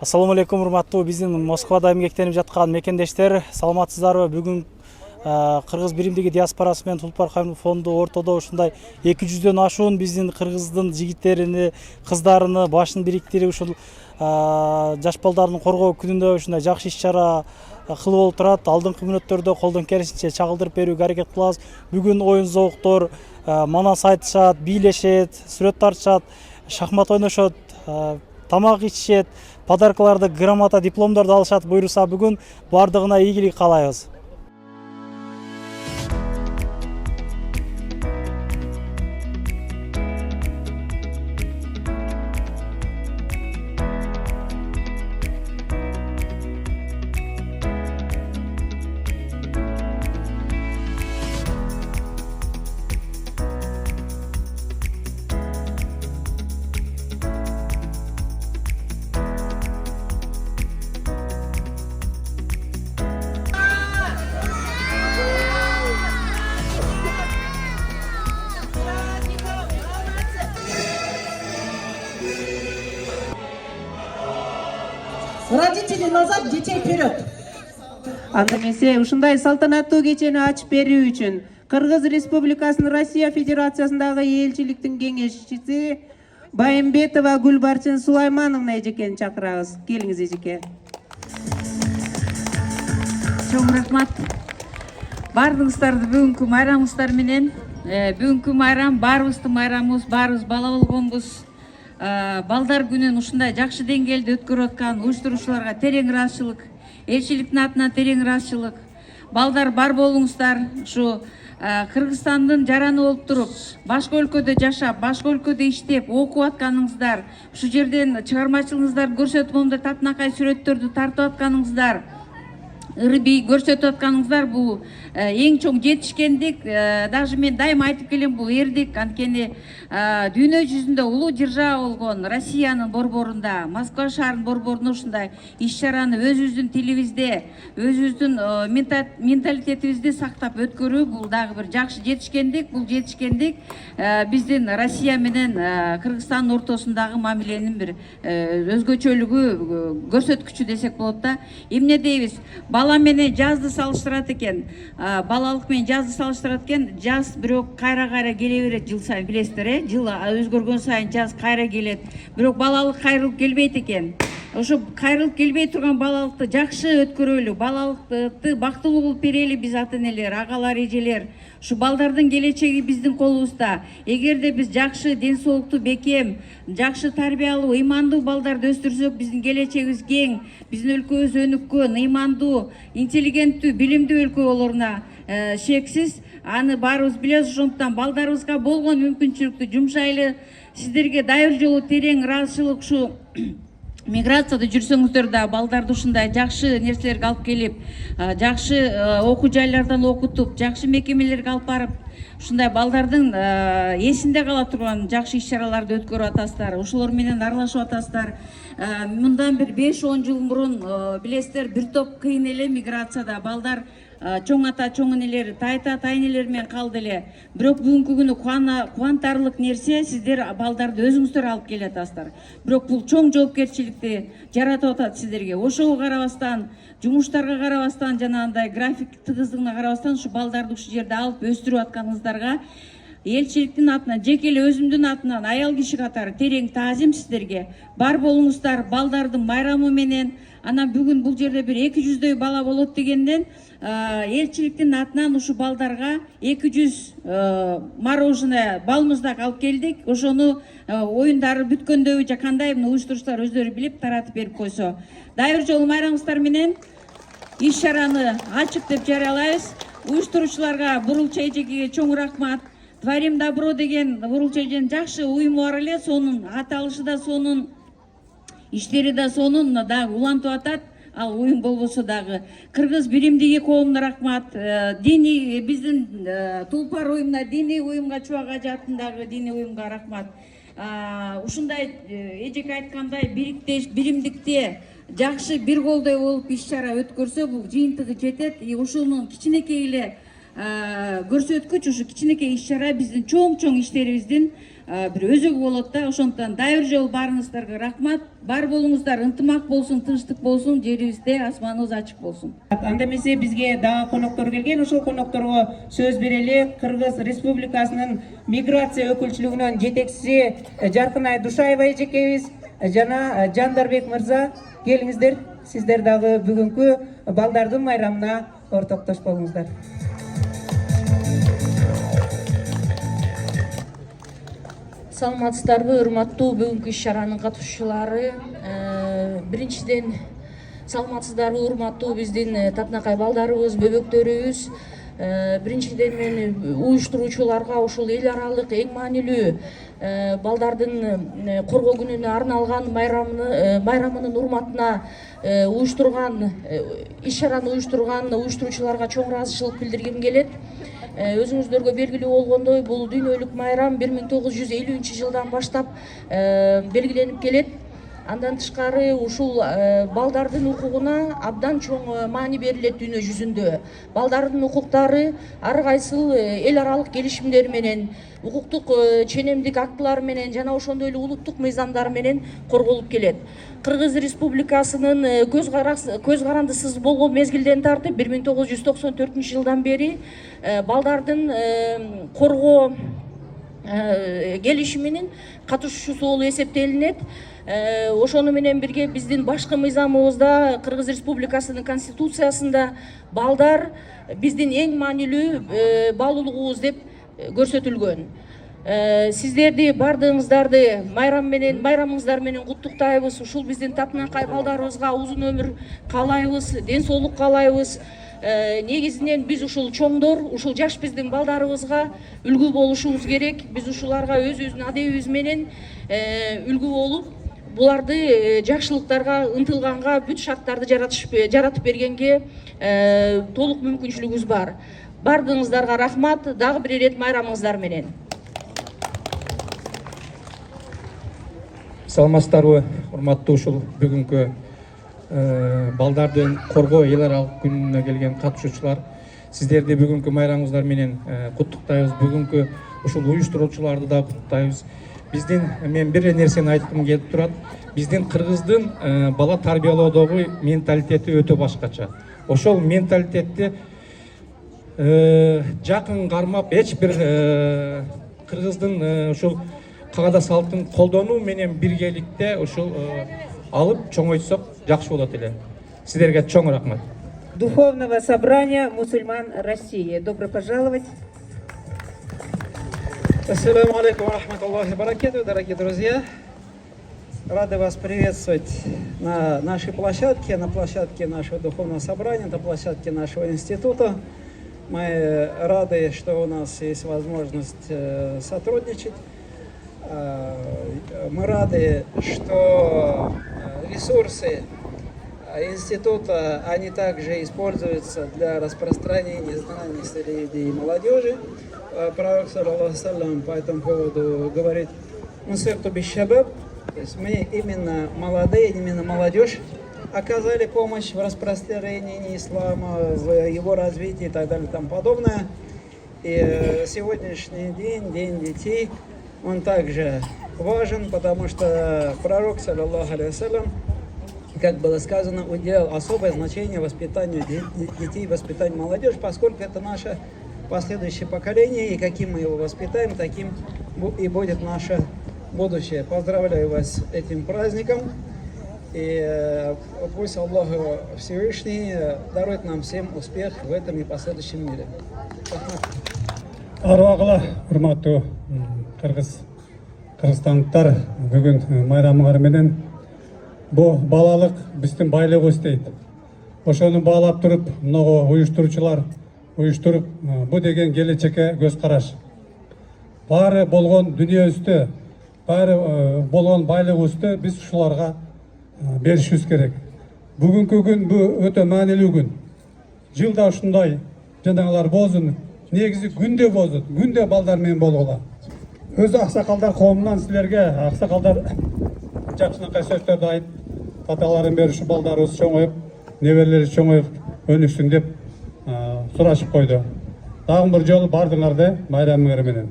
Assalamu алейкум, урматтуу биздин Москвада эмгектенип жаткан мекендештер, саламатсыздарбы? Бүгүн Кыргыз биримдиги диаспорасы менен Тулпар Кайрымдуулук фонду ортодо ушундай 200дөн ашуун биздин кыргыздын жигиттерини, кыздарыны башын бириктирип ушул жаш балдардын коргоо күнүндө ушундай жакшы иш-чара кылып болуп турат. Алдыңкы мүнөттөрдө колдон келишинче чагылдырып берүүгө аракет кылабыз. Бүгүн оюн зооктор, манас айтышат, бийлешет, сүрөт тартышат, шахмат ойношот, тамак ичишет, подаркаларды, грамота, дипломдорду алышат. Буйруса бүгүн бардыгына ийгилик каалайбыз. Родители назад, детей вперед. Анда эмесе ушундай салтанаттуу кечени ачып берүү үчүн Кыргыз Республикасынын Россия Федерациясындагы элчиликтин кеңешчиси Байымбетова Гүлбарчын Сулаймановна эжекени чакырабыз. Келиңиз эжеке. Чоң рахмат. Бардыгыңыздарды бүгүнкү майрамыңыздар менен. Бүгүнкү майрам баарыбыздын майрамыбыз, баарыбыз бала болгонбуз. Балдар күнүн ушундай жакшы деңгээлде өткөрүп аткан уюштуруучуларга терең ыраазычылык, элчиликтин атынан терең ыраазычылык. Балдар бар болуңуздар, ушу Кыргызстандын жараны болуп туруп, башка өлкөдө жашап, башка өлкөдө иштеп, окуп атканыңыздар, ушу жерден чыгармачылыгыңыздарды көрсөтүп, моундай татынакай сүрөттөрдү тартып атканыңыздар, ырбий көрсөтүп атканыңыздар бул эң чоң жетишкендик. Даже мен дайыма айтып келем, бул эрдик. Анткени дүйнө жүзүндө улуу держава болгон Россиянын борборунда, Москва шаарынын борборунда ушундай иш-чараны өзүбүздүн тилибизде, өзүбүздүн менталитетибизди сактап өткөрүү бул дагы бир жакшы жетишкендик. Бул жетишкендик биздин Россия менен Кыргызстандын ортосундагы мамиленин бир өзгөчөлүгү, көрсөткүчү десек болот да. Эмне дейбиз? Бала менен жазды салыштырат экен. Балалык менен жазды салыштырат экен. Жаз бирок кайра келе берет жыл сайын, билесиздер, жыл өзгөргөн сайын жаз кайра келет. Бирок балалык кайрылып келбейт экен. Ошо кайрылып келбей турган балалыкты жакшы өткөрөлү, балалыкты бактылуу кылып берели биз ата-энелер, агалар, эжелер. Ушу балдардын келечеги биздин колубузда. Эгерде биз жакшы ден соолуктуу бекем, жакшы тарбиялуу, ыймандуу балдарды өстүрсөк, биздин келечегибиз кең, биздин өлкөбүз өнүккөн, ыймандуу, интеллигенттүү, билимдүү өлкө болоруна шексиз. Аны баарыбыз билебиз. Ошондуктан балдарыбызга болгон мүмкүнчүлүктү жумшайлы. Сиздерге дайыр жолу терең ыраазычылык. Ушу миграцияда жүрсөңүздөр да балдарды ушундай жакшы нерселерге алып келип, жакшы окуу жайлардан окутуп, жакшы мекемелерге алып барып, ушундай балдардын эсинде кала турган жакшы иш-чараларды өткөрүп атасыздар. Ошолор менен аралашып атасыздар. Мындан бир 5-10 жыл мурун билесиздер, бир топ кыйын эле миграцияда балдар чоң ата, чоң энелер, тайта, тайнелер менен калды эле. Бирок бүгүнкү күнү кубантарлык нерсе, сиздер балдарды өзүңүздөр алып келатасыздар. Бирок бул чоң жоопкерчиликти жаратып атат сиздерге. Ошого карабастан, жумуштарга карабастан, жанагындай график тыгыздыгына карабастан, ушу балдарды ушул жерде алып өстүрүп атканыңыздарга элчиликтин атынан, жеке эле өзүмдүн атынан, аял киши катары терең таазим сиздерге. Бар болуңуздар балдардын майрамы менен. Анан бүгүн бул жерде бир 200дөй бала болот дегенден, элчиликтин атынан ушу балдарга 200 мороженое балмуздак алып келдик. Ошону оюндары бүткөндө же кандай уюштуруучулар өздөрү билип таратып берип койсо. Дайыр жолу майрамыңыздар менен иш-чараны ачык деп жарыялайбыз. Уюштуруучуларга бурулча эжекеге чоң рахмат. Творим добро деген бурулча эженин жакшы уюму бар эле. Сонун аталышы да сонун, иштери да сонун дагы улантып атат. Ал уюм болбосо дагы Кыргыз биримдиги коомуна рахмат. Диний биздин Тулпар уюмуна, диний уюмга, Чубак ажы атындагы диний уюмга рахмат. Ушундай эжеке айткандай биримдикте жакшы бир колдой болуп иш-чара өткөрсө бул жыйынтыгы жетет. Ушунун кичинекей эле көрсөткүч, ушу кичинекей иш-чара биздин чоң иштерибиздин бир өзөгү болот да. Ошондон дагы бир жолу барыңыздарга рахмат. Бар болуңуздар, ынтымак болсун, тынчтык болсун, жерибизде асманыбыз ачык болсун. Анда эмесе бизге дагы коноктор келген. Ошол конокторго сөз берели. Кыргыз Республикасынын миграция өкүлчүлүгүнүн жетекчиси Жаркынай Душаева эжекебиз жана Жандарбек мырза, келиңиздер. Сиздер дагы бүгүнкү балдардын майрамына ортоктош болуңуздар. Саламатсыздарбы, урматтуу бүгүнкү иш-чаранын катышуучулары. Биринчиден саламатсыздарбы, урматтуу биздин татынакай балдарыбыз, бөбөктөрүбүз. Биринчиден мен уюштуруучуларга ушул эл аралык эң маанилүү балдардын коргоо күнүнө арналган майрамынын урматына уюштурган иш-чараны уюштуруучуларга чоң ыраазычылык билдиргим келет. Өзүңүздөргө белгилүү болгондой, бул дүйнөлүк майрам 1950-жылдан баштап белгиленип келет. Андан тышкары ушул балдардын укугуна абдан чоң маани берилет дүйнө жүзүндө. Балдардын укуктары ар кайсыл эл аралык келишимдер менен, укуктук ченемдик актылар менен жана ошондой эле улуттук мыйзамдар менен корголуп келет. Кыргыз Республикасынын көз карандысыз болгон мезгилден тартып 1994-жылдан бери балдардын коргоо келишиминин катышуучусу болуп эсептелинет. Ошону менен бирге биздин башкы мыйзамыбызда, Кыргыз Республикасынын конституциясында балдар биздин эң маанилүү баалуулугубуз деп көрсөтүлгөн. Сиздерди бардыгыңыздарды майрамыңыздар менен куттуктайбыз. Ушул биздин татынакай балдарыбызга узун өмүр каалайбыз, ден соолук каалайбыз. Негизинен биз ушул чоңдор, ушул жаш биздин балдарыбызга үлгү болушубуз керек. Биз ушуларга өзүбүздүн адебибиз менен үлгү болуп, буларды жакшылыктарга ынтылганга, бүт шарттарды жаратып бергенге толук мүмкүнчүлүгүбүз бар. Бардыгыңыздарга рахмат, дагы бир ирет майрамыңыздар менен. Саламатсыздарбы, урматтуу ушул бүгүнкү балдардын коргоо эл аралык күнүнө келген катышуучулар. Сиздерди бүгүнкү майрамыңыздар менен куттуктайбыз. Бүгүнкү ушул уюштуруучуларды да куттуктайбыз. Мен бир нерсени айткым келип турат. Биздин кыргыздын бала тарбиялоодогу менталитети өтө башкача. Ошол менталитетти жакын кармап, эч бир кыргыздын ушул каада салтын колдонуу менен биргеликте ушул алып чоңойтсок жакшы болот эле. Сиздерге чоң рахмат. Духовного собрания мусульман России. Добро пожаловать. Ассаламу алейкум ва рахматуллахи баракату, дорогие друзья. Рады вас приветствовать на нашей площадке, на площадке нашего духовного собрания, на площадке нашего института. Мы рады, что у нас есть возможность сотрудничать. Мы рады, что ресурсы института, они также используются для распространения знаний среди молодежи. Пророк, саллаллаху алейхи ва саллям, по этому поводу говорит: «Нусирту бишшабаб», то есть мы именно молодые, именно молодежь оказали помощь в распространении ислама, в его развитии и так далее и тому подобное. И сегодняшний день, День детей, он также важен, потому что пророк, саллаллаху алейхи ва саллям, как было сказано, уделял особое значение воспитанию детей, воспитанию молодежи, поскольку это наше последующее поколение, и каким мы его воспитаем, таким и будет наше будущее. Поздравляю вас с этим праздником, и пусть Аллах Всевышний дарует нам всем успех в этом и последующем мире. Арвагыла, урматтуу кыргызстандыктар, бүгүн майрамыңар менен бу балалык биздин байлыгыбыз дейт. Ошону баалап туруп, многу уюштуруучулар уюштуруп, бу деген келечекке көз караш. Баары болгон дүнүйөбүздө, баары болгон байлыгыбызды биз ушуларга беришибиз керек. Бүгүнкү күн бу өтө маанилүү күн. Жылда ушундай жанагылар болсун, негизи күндө болсун, күндө балдар менен болгула. Өз аксакалдар коомунан силерге аксакалдар жакшынакай сөздөрдү айтып, таталарын беришип, балдарыбыз чоңоюп, неберелери чоңоюп өнүксүн деп сурашып койду. Дагы бир жолу бардыңарды майрамыңар менен.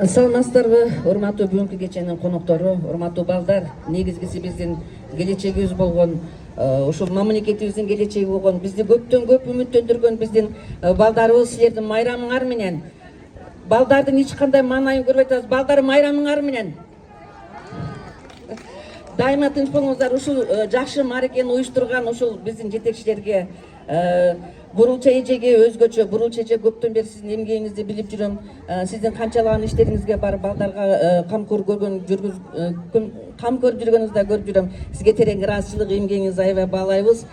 Саламатсыздарбы, урматтуу бүгүнкү кеченин коноктору, урматтуу балдар, негизгиси биздин келечегибиз болгон, ушул мамлекетибиздин келечеги болгон, бизди көптөн көп үмүттөндүргөн биздин балдарыбыз силердин майрамыңар менен. Балдардын эч кандай маанайын көрбөй атабыз, балдар майрамыңар менен. Дайыма тынч болуңуздар, ушул жакшы мааракени уюштурган ушул биздин жетекчилерге, Бурулча эжеге өзгөчө, Бурулча эже көптөн бери сиздин эмгегиңизди билип жүрөм. Сиздин канчалаган иштериңизге барып балдарга камкор жүргөнүңүздү көрүп жүрөм. Сизге терең ыраазычылык, эмгегиңизди аябай баалайбыз.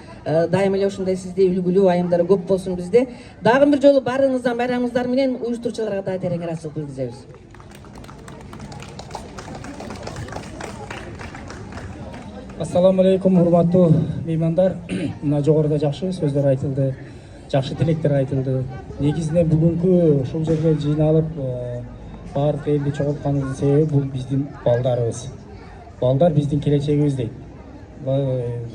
Дайыма эле ушундай сизде үлгүлүү айымдар көп болсун бизде. Дагы бир жолу баарыңыздан байрамыңыздар менен уюштуруучуларга да терең ыраазычылык билдиребиз. Ассаламу алейкум, урматтуу меймандар. Мына жогоруда жакшы сөздөр айтылды, жакшы тилектер айтылды. Негизинен бүгүнкү ушул жерге жыйналып баардык элди чогултканыбыздын себеби бул биздин балдарыбыз. Балдар биздин келечегибиз дейт.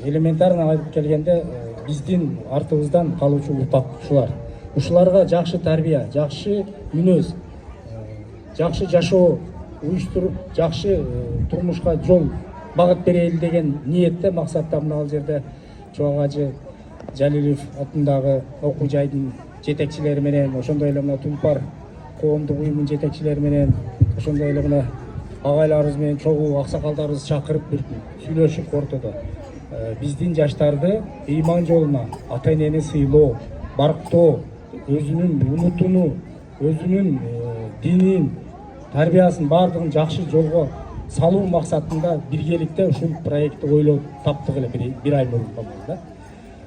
Элементарно айтып келгенде биздин артыбыздан калуучу урпак ушулар. Ушуларга жакшы тарбия, жакшы мүнөз, жакшы жашоо уюштуруп, жакшы турмушка жол багыт берели деген ниетте, максатта мына жерде Чубак ажы Жалилов атындагы окуу жайдын жетекчилери менен, ошондой эле мына Тулпар коомдук уюмунун жетекчилери менен, ошондой эле мына агайларыбыз менен чогуу аксакалдарыбызды чакырып бир сүйлөшүп ортодо биздин жаштарды ыйман жолуна, ата энени сыйлоо, барктоо, өзүнүн унутууну, өзүнүн динин, тарбиясын баардыгын жакшы жолго салуу максатында биргеликте ушул проектти ойлоп таптык эле бир ай мурун да.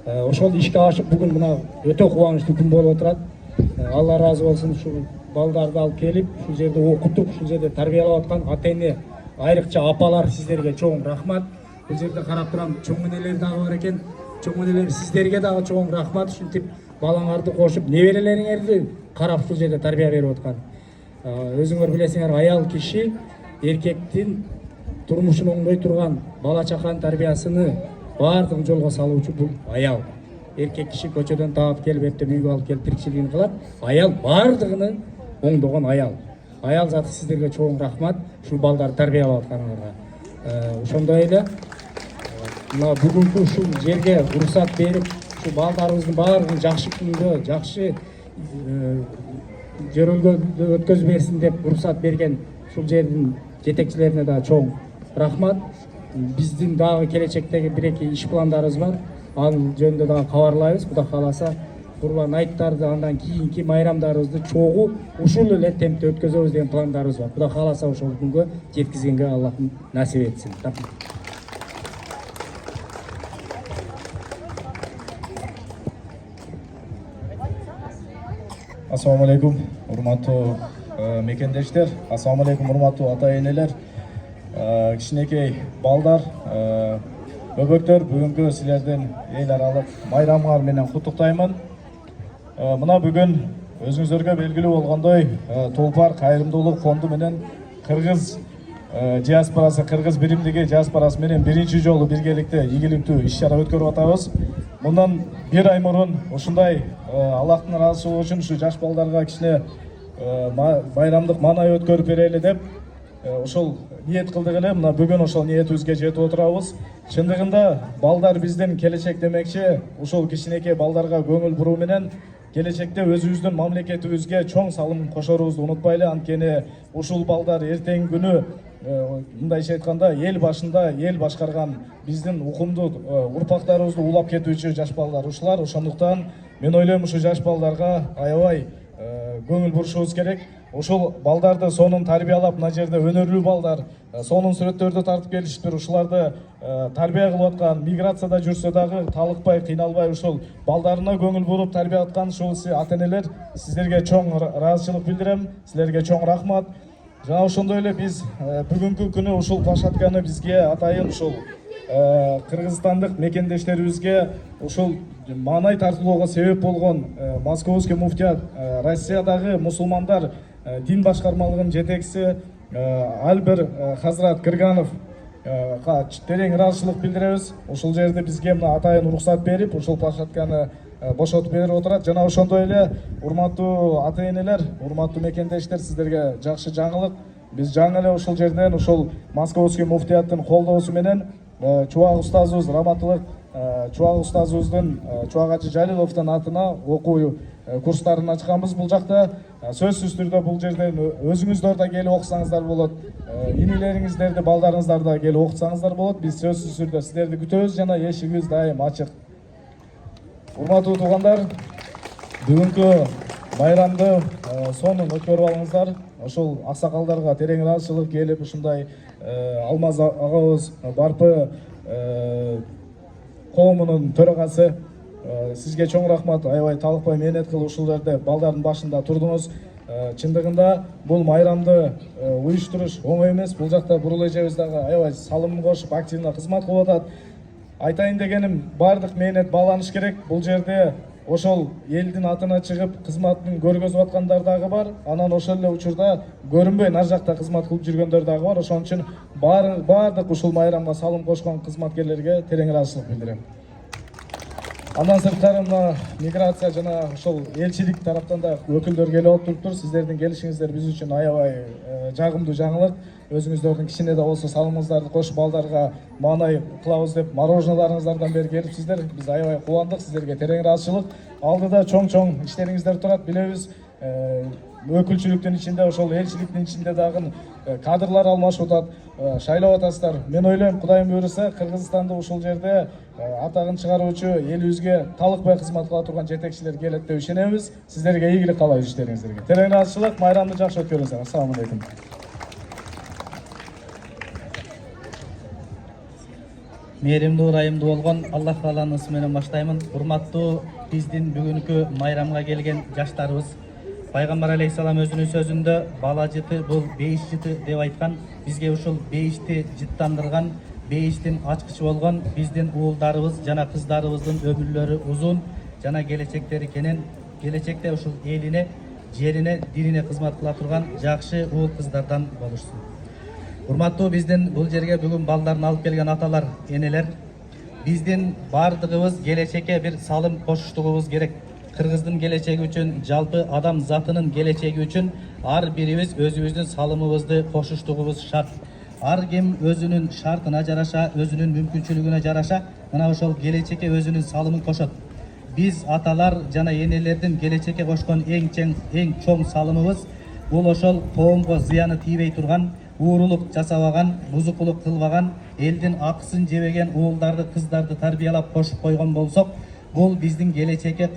Ошол ишке ашып бүгүн мына өтө кубанычтуу күн болуп отурат. Алла ыраазы болсун, ушул балдарды алып келип, ушул жерде окутуп, ушул жерде тарбиялап аткан ата эне, айрыкча апалар, сиздерге чоң рахмат. Бул жерде карап турам, чоң энелер дагы бар экен. Чоң энелер, сиздерге дагы чоң рахмат. Ушинтип балаңарды кошуп, неберелериңерди карап ушул жерде тарбия берип аткан. Өзүңөр билесиңер, аял киши эркектин турмушун оңдой турган бала чаканын тарбиясыны баардык жолго салуучу бул аял. Эркек киши көчөдөн таап келип, эртең үйгө алып келип тиричилигин кылат. Аял баардыгынын оңдогон аял. Аял заты сиздерге чоң рахмат, ушул балдарды тарбиялап атканыңарга. Ошондой эле мына бүгүнкү ушул жерге уруксат берип, ушул балдарыбыздын баардыгын жакшы күндө, жакшы жөрөлгөдө өткөзүп берсин деп уруксат берген ушул жердин жетекчилерине да чоң рахмат. Биздин дагы келечектеги бир-эки иш пландарыбыз бар. Ал жөнүндө дагы кабарлайбыз. Кудай кааласа, Курбан айттарды, андан кийинки майрамдарыбызды чогуу ушул эле темпте өткөзөбүз деген пландарыбыз бар. Кудай кааласа ошол күнгө жеткизгенге Аллахым насип этсин. Ассаламу алейкум, урматтуу мекендештер. Ассаламу алейкум, урматтуу ата энелер, кичинекей балдар, бөбөктөр. Бүгүнкү силердин эл аралык майрамыңар менен куттуктаймын. Мына бүгүн өзүңүздөргө белгилүү болгондой, Тулпар кайрымдуулук фонду менен кыргыз диаспорасы, кыргыз биримдиги диаспорасы менен биринчи жолу биргеликте ийгиликтүү иш-чара өткөрүп атабыз. Мындан бир ай мурун ушундай Аллахтын ыраазычылыгы үчүн ушу жаш балдарга кичине байрамдык маанай өткөрүп берели деп ошол ниет кылдык эле. Мына бүгүн ошол ниетибизге жетип отурабыз. Чындыгында балдар биздин келечек демекчи. Ушул кичинекей балдарга көңүл буруу менен келечекте өзүбүздүн мамлекетибизге чоң салым кошорубузду унутпайлы. Анткени ушул балдар эртеңки күнү, мындайча айтканда, эл башында эл башкарган биздин укумдуу урпактарыбызды улап кетүүчү жаш балдар ушулар. Ошондуктан мен ойлойм, ушу жаш балдарга аябай көңүл бурушубуз керек. Ушул балдарды сонун тарбиялап, мына жерде өнөрлүү балдар, сонун сүрөттөрдү тартып келишиптир. Ушуларды тарбия кылып аткан, миграцияда жүрсө дагы талыкпай, кыйналбай ушул балдарына көңүл буруп тарбия аткан ушул ата-энелер, сиздерге чоң ыраазычылык билдирем. Силерге чоң рахмат. Жана ошондой эле биз бүгүнкү күнү ушул площадканы бизге атайын ушул кыргызстандык мекендештерибизге ушул маанай тартуулоого себеп болгон Московский муфтият, Россиядагы мусулмандар дин башкармалыгынын жетекчиси Альбер Хазрат Кырганов терең ыраазычылык билдиребиз. Ушул жерде бизге мына атайын уруксат берип, ушул площадканы бошотуп берип отурат. Жана ошондой эле урматтуу ата-энелер, урматтуу мекендештер, сиздерге жакшы жаңылык. Биз жаңы эле ушул жерден ушул Московский муфтияттын колдоосу менен Чубак устазыбыз, раматтылык Чубак устазыбыздын Чубак Ажы Жалиловдун атына окуу курстарын ачканбыз бул жакта. Сөзсүз түрдө бул жерден өзүңүздөр да келип окусаңыздар болот. Инилериңиздерди, балдарыңыздар да келип окусаңыздар болот. Биз сөзсүз түрдө сиздерди күтөбүз жана эшигибиз дайым ачык. Урматтуу туугандар, бүгүнкү байрамды сонун өткөрүп алыңыздар. Ошол аксакалдарга терең ыраазычылык келип, ушундай Алмаз агабыз Барпы коомунун төрагасы, сизге чоң рахмат. Аябай талыкпай мээнет кылып ушул жерде балдардын башында турдуңуз. Чындыгында бул майрамды уюштуруш оңой эмес. Бул жакта Бурул эжебиз дагы аябай салым кошуп, активно кызмат кылып атат. Айтайын дегеним, бардык мээнет бааланыш керек. Бул жерде ошол элдин атына чыгып кызматын көргөзүп аткандар дагы бар. Анан ошол эле учурда көрүнбөй нар жакта кызмат кылып жүргөндөр дагы бар. Ошон үчүн бардык ушул майрамга салым кошкон кызматкерлерге терең ыраазычылык билдирем. Андан сырткары мына миграция жана ошол элчилик тараптан да өкүлдөр келип отуруптур. Сиздердин келишиңиздер биз үчүн аябай жагымдуу жаңылык. Өзүңүздөрдүн кичине да болсо салымыңыздарды кошуп балдарга маанай кылабыз деп марожналарыңыздардан бери келипсиздер. Биз аябай кубандык, сиздерге терең ыраазычылык. Алдыда чоң иштериңиздер турат, билебиз. Өкүлчүлүктүн ичинде, ошол элчиликтин ичинде дагы кадрлар алмашып атат, шайлап атасыздар. Мен ойлойм, Кудайым буйруса, Кыргызстанды ушул жерде атагын чыгаруучу, элибизге талыкпай кызмат кыла турган жетекчилер келет деп ишенебиз. Сиздерге ийгилик каалайбыз иштериңиздерге. Терең ыраазычылык, майрамды жакшы өткөрүңүздөр. Ассаламу алейкум. Мээримдүү, ырайымдуу болгон Аллах Тааланын ысмы менен баштаймын. Урматтуу биздин бүгүнкү майрамга келген жаштарыбыз, Пайгамбар алейхисалам өзүнүн сөзүндө бала жыты бул бейиш жыты деп айткан. Бизге ушул бейишти жыттандырган, бейиштин ачкычы болгон биздин уулдарыбыз жана кыздарыбыздын өмүрлөрү узун жана келечектери кенен, келечекте ушул элине, жерине, динине кызмат кыла турган жакшы уул кыздардан болушсун. Урматтуу биздин бул жерге бүгүн балдарын алып келген аталар, энелер, биздин бардыгыбыз келечекке бир салым кошуштугубуз керек. Кыргыздын келечеги үчүн, жалпы адам затынын келечеги үчүн ар бирибиз өзүбүздүн салымыбызды кошуштугубуз шарт. Ар ким өзүнүн шартына жараша, өзүнүн мүмкүнчүлүгүнө жараша, мына ошол келечекке өзүнүн салымын кошот. Биз аталар жана энелердин келечекке кошкон эң чоң салымыбыз бул ошол коомго зыяны тийбей турган, уурулук жасабаган, бузукулук кылбаган, элдин акысын жебеген уулдарды, кыздарды тарбиялап кошуп койгон болсок, бул биздин келечекке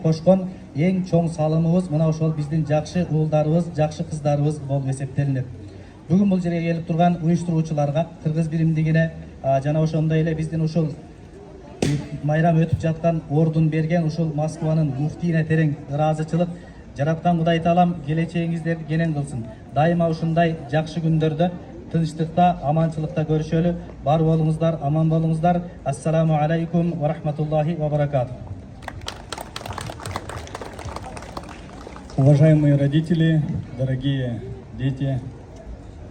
кошкон эң чоң салымыбыз мына ошол биздин жакшы уулдарыбыз, жакшы кыздарыбыз болуп эсептелинет. Бүгүн бул жерге келип турган уюштуруучуларга, Кыргыз биримдигине жана ошондой эле биздин ушул майрам өтүп жаткан ордун берген ушул Москванын муфтийине терең ыраазычылык. Жараткан Кудай Таалам келечегиңиздерди кенен кылсын. Дайыма ушундай жакшы күндөрдө тынчтыкта, аманчылыкта көрүшөлү. Бар болуңуздар, аман болуңуздар. Ассаламу алейкум ва рахматуллахи ва баракатух. Уважаемые родители, дорогие дети,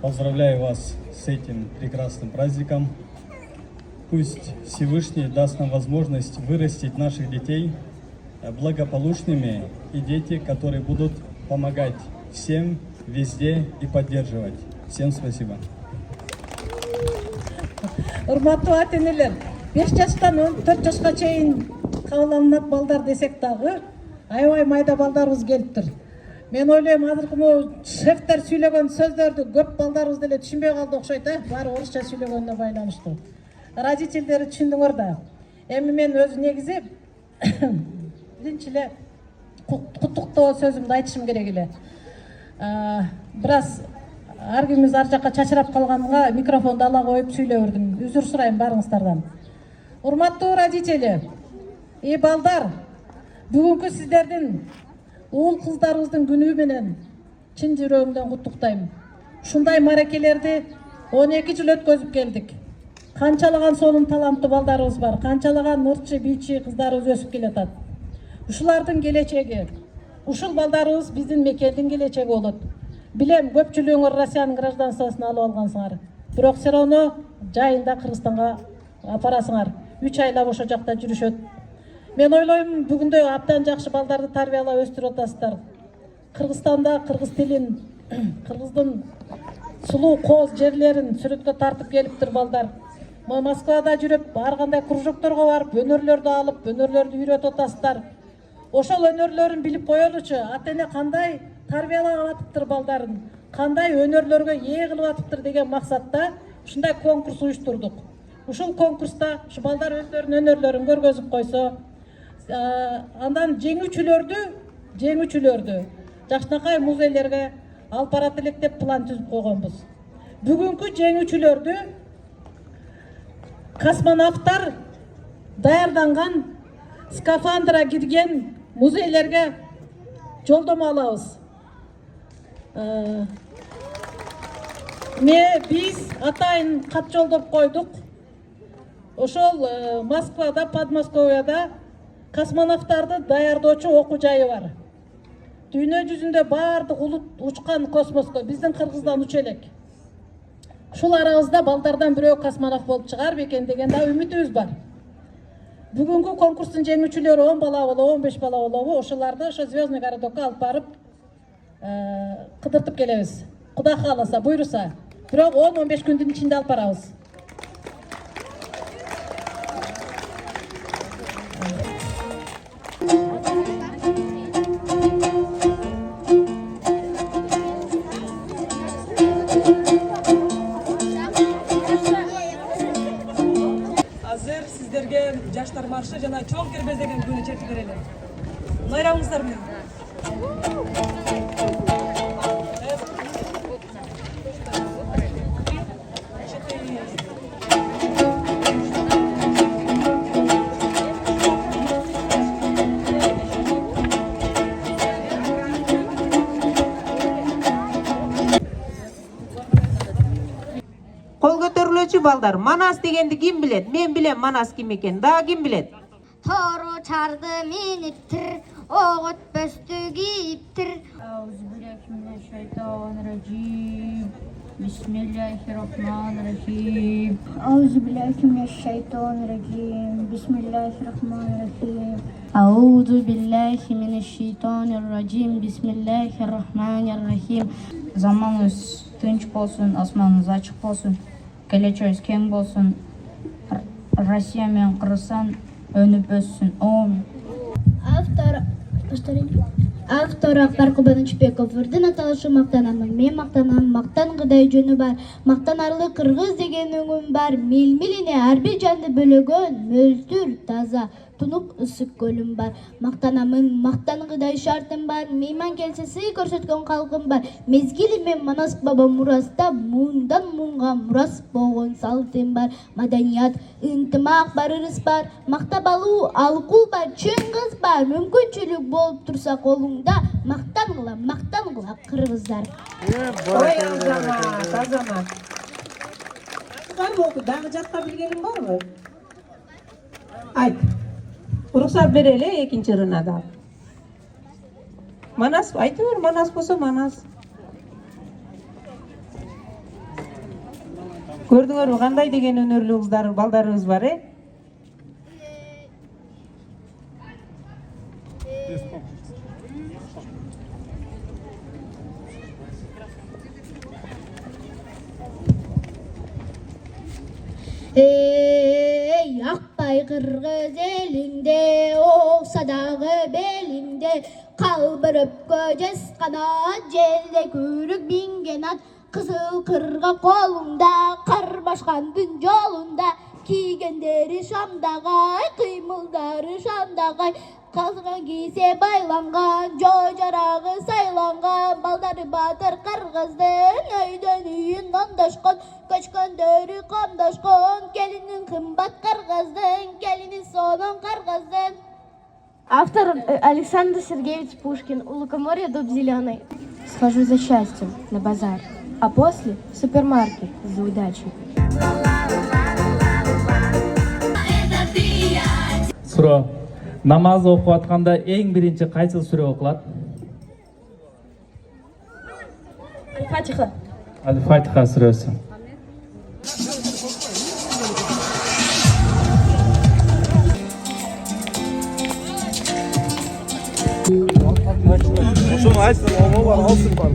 поздравляю вас с этим прекрасным праздником. Пусть Всевышний даст нам возможность вырастить наших детей благополучными и дети, которые будут помогать всем, везде и поддерживать. Всем спасибо. Урматтуу ата-энелер, 5 жаштан 14 жашка чейин кабыл алынат балдар десек дагы аябай майда балдарыбыз келиптир. Мен ойлойм, азыркы шефтер сүйлөгөн сөздөрдү көп балдарыбыз деле түшүнбөй калды окшойт, баары орусча сүйлөгөнүнө байланыштуу. Родительдери түшүндүңөр да. Эми мен өзү негизи биринчи эле куттуктоо сөзүмдү айтышым керек эле. Бир аз ар кимиз ар жакка чачырап калганга микрофонду ала коюп сүйлөй бердим. Үзүр сурайм баарыңыздардан. Урматтуу родители, балдар, бүгүнкү сиздердин уул кыздарыбыздын күнү менен чын жүрөгүмдөн куттуктайм. Ушундай маракелерди 12 жыл өткөзүп келдик. Канчалаган сонун таланттуу балдарыбыз бар, канчалаган ырчы, бийчи кыздарыбыз өсүп келатат. Ушулардын келечеги, ушул балдарыбыз биздин мекендин келечеги болот. Билем, көпчүлүгүңөр Россиянын гражданствосын алып алгансыңар. Бирок все равно жайында Кыргызстанга апарасыңар. 3 айлап ошо жакта жүрүшөт. Мен ойлойм бүгүндө абдан жакшы балдарды тарбиялап өстүрүп атасыздар. Кыргызстанда кыргыз тилин, кыргыздын сулуу кооз жерлерин сүрөткө тартып келиптир балдар. Москвада жүрүп, ар кандай кружокторго барып, өнөрлөрдү алып, өнөрлөрдү үйрөтүп атасыздар. Ошол өнөрлөрүн билип коелучу, ата-эне кандай тарбиялап атыптыр балдарын, кандай өнөрлөргө ээ кылып атыптыр деген максатта ушундай конкурс уюштурдук. Ушул конкурста ушу балдар өздөрүнүн өнөрлөрүн көргөзүп койсо, андан жеңүүчүлөрдү жакшынакай музейлерге алып барат элек деп план түзүп койгонбуз. Бүгүнкү жеңүүчүлөрдү космонавттар даярданган скафандра кирген музейлерге жолдомо алабыз. Биз атайын кат жолдоп койдук. Ошол Москвада, Подмосковьяда космонавттарды даярдоочу окуу жайы бар. Дүйнө жүзүндө баардык улут учкан космоско биздин Кыргыздан учу элек. Ушул арабызда балдардан бирөө космонавт болуп чыгар бекен деген да үмүтүбүз бар. Бүгүнкү конкурстун жеңүүчүлөрү 10 бала болобу, 15 бала болобу, ошолорду ошо Звездный городокко алып барып кыдыртып келебиз. Кудай кааласа, буйруса. Бирок 10-15 күндүн ичинде алып барабыз. Азыр сиздерге жаштар маршы жана чоң кербез деген күнү чечип берели. Майрамыңыздар менен. Кол көтөрүлүүчү балдар, Манас дегенди ким билет? Мен билем Манас ким экен. Дагы ким билет? Тору чарды миниптир, огот пөстү кийиптир. Аузубилляхиминашшайтанирражим. Бисмиллахиррахманиррахим. Аузубилляхиминашшайтанирражим. Бисмиллахиррахманиррахим. Аузубилляхиминашшайтанирражим. Бисмиллахиррахманиррахим. Заманыбыз тынч болсун, асманыбыз ачык болсун, келечегибиз кең болсун. Россия менен Кыргызстан өнүп өссүн. Автор Акбар Кубанычбеков. Үрдүн аталышы мактанамын. Мен мактанам, мактангыдай жөнү бар. Мактанарлык кыргыз деген өңүм бар. Мил-милине ар бир жанды бөлөгөн, мөлтүр, таза, тунук ысык көлүм бар. Мактанамын, мактангыдай шартым бар. Мейман келсе сый көрсөткөн калкым бар. Мезгили мен Манас баба мураста, муундан муунга мурас болгон салтым бар. Маданият, ынтымак бар, ырыс бар. Мактап алуу, алкул бар, чыңгыз бар. Мүмкүнчүлүк болуп турса колуңда, мактангыла кыргыздар. Ой, азамат. Бар дагы жатка билгениң барбы? Айт. Уруксат берели экинчи ырына да. Манас, айтып бер, Манас болсо Манас. Көрдүңөрбү кандай деген өнөрлүү кыздар, балдарыбыз бар, Ey akbay kırgız elinde, olsa dağı belinde, kalbırıp göces kanat, jelde kürük bingen at, kızıl kırga kolunda, kar başkandın yolunda, kiygenderi şamdagay, kıymıldarı şamdagay, kalkan giyse baylangan, jojarağı saylangan, baldarı batır kırgızdın, öyden üyün ondaşkon, köçköndörü komdaşkon, gelinin kımbat kırgızdın, gelinin sonun kırgızdın. Автор Александр Сергеевич Пушкин. У лукоморья дуб зеленый. Схожу за счастьем на базар, а после в супермаркет за удачей. Суроо. Намаз окуп атканда эң биринчи кайсы сүрө окулат? Аль-Фатиха. Аль-Фатиха сүрөсү. ошону айтсам бар алсын бар.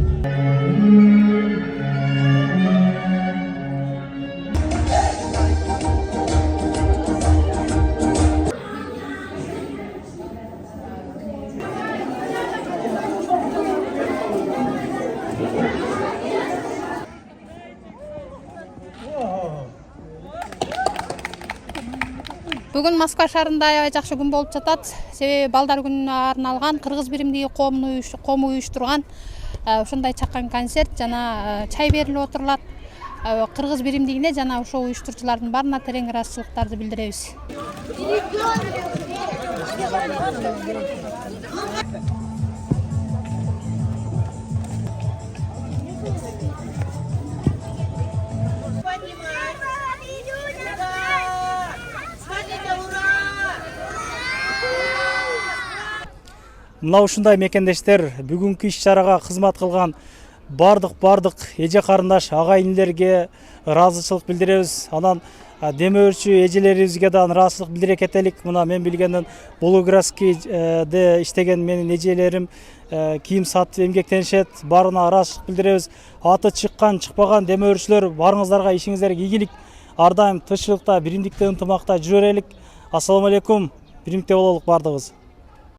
Бүгін Москва шаарында аябай жакшы күн болуп жатат. Себеби балдар күнүнө арналган кыргыз биримдиги коому уюштурган ушундай чакан концерт жана чай берилип отурулат. Кыргыз биримдигине жана ошол уюштуруучулардын баарына терең ыраазычылыктарды билдиребиз. Мына ушундай мекендештер бүгүнкү иш-чарага кызмат кылган бардык эже карындаш ага инилерге ыраазычылык билдиребиз. Анан демөөрчү эжелерибизге да ыраазычылык билдире кетелик. Мына мен билгенден Болградскийде иштеген менин эжелерим кийим сатып эмгектенишет. Баарына ыраазычылык билдиребиз. Аты чыккан, чыкпаган демөөрчүлөр баарыңыздарга ишиңиздерге ийгилик. Ар дайым тынччылыкта, биримдикте, ынтымакта жүрө берелик. Ассаламу алейкум. Биримдикте бололук бардыгыбыз.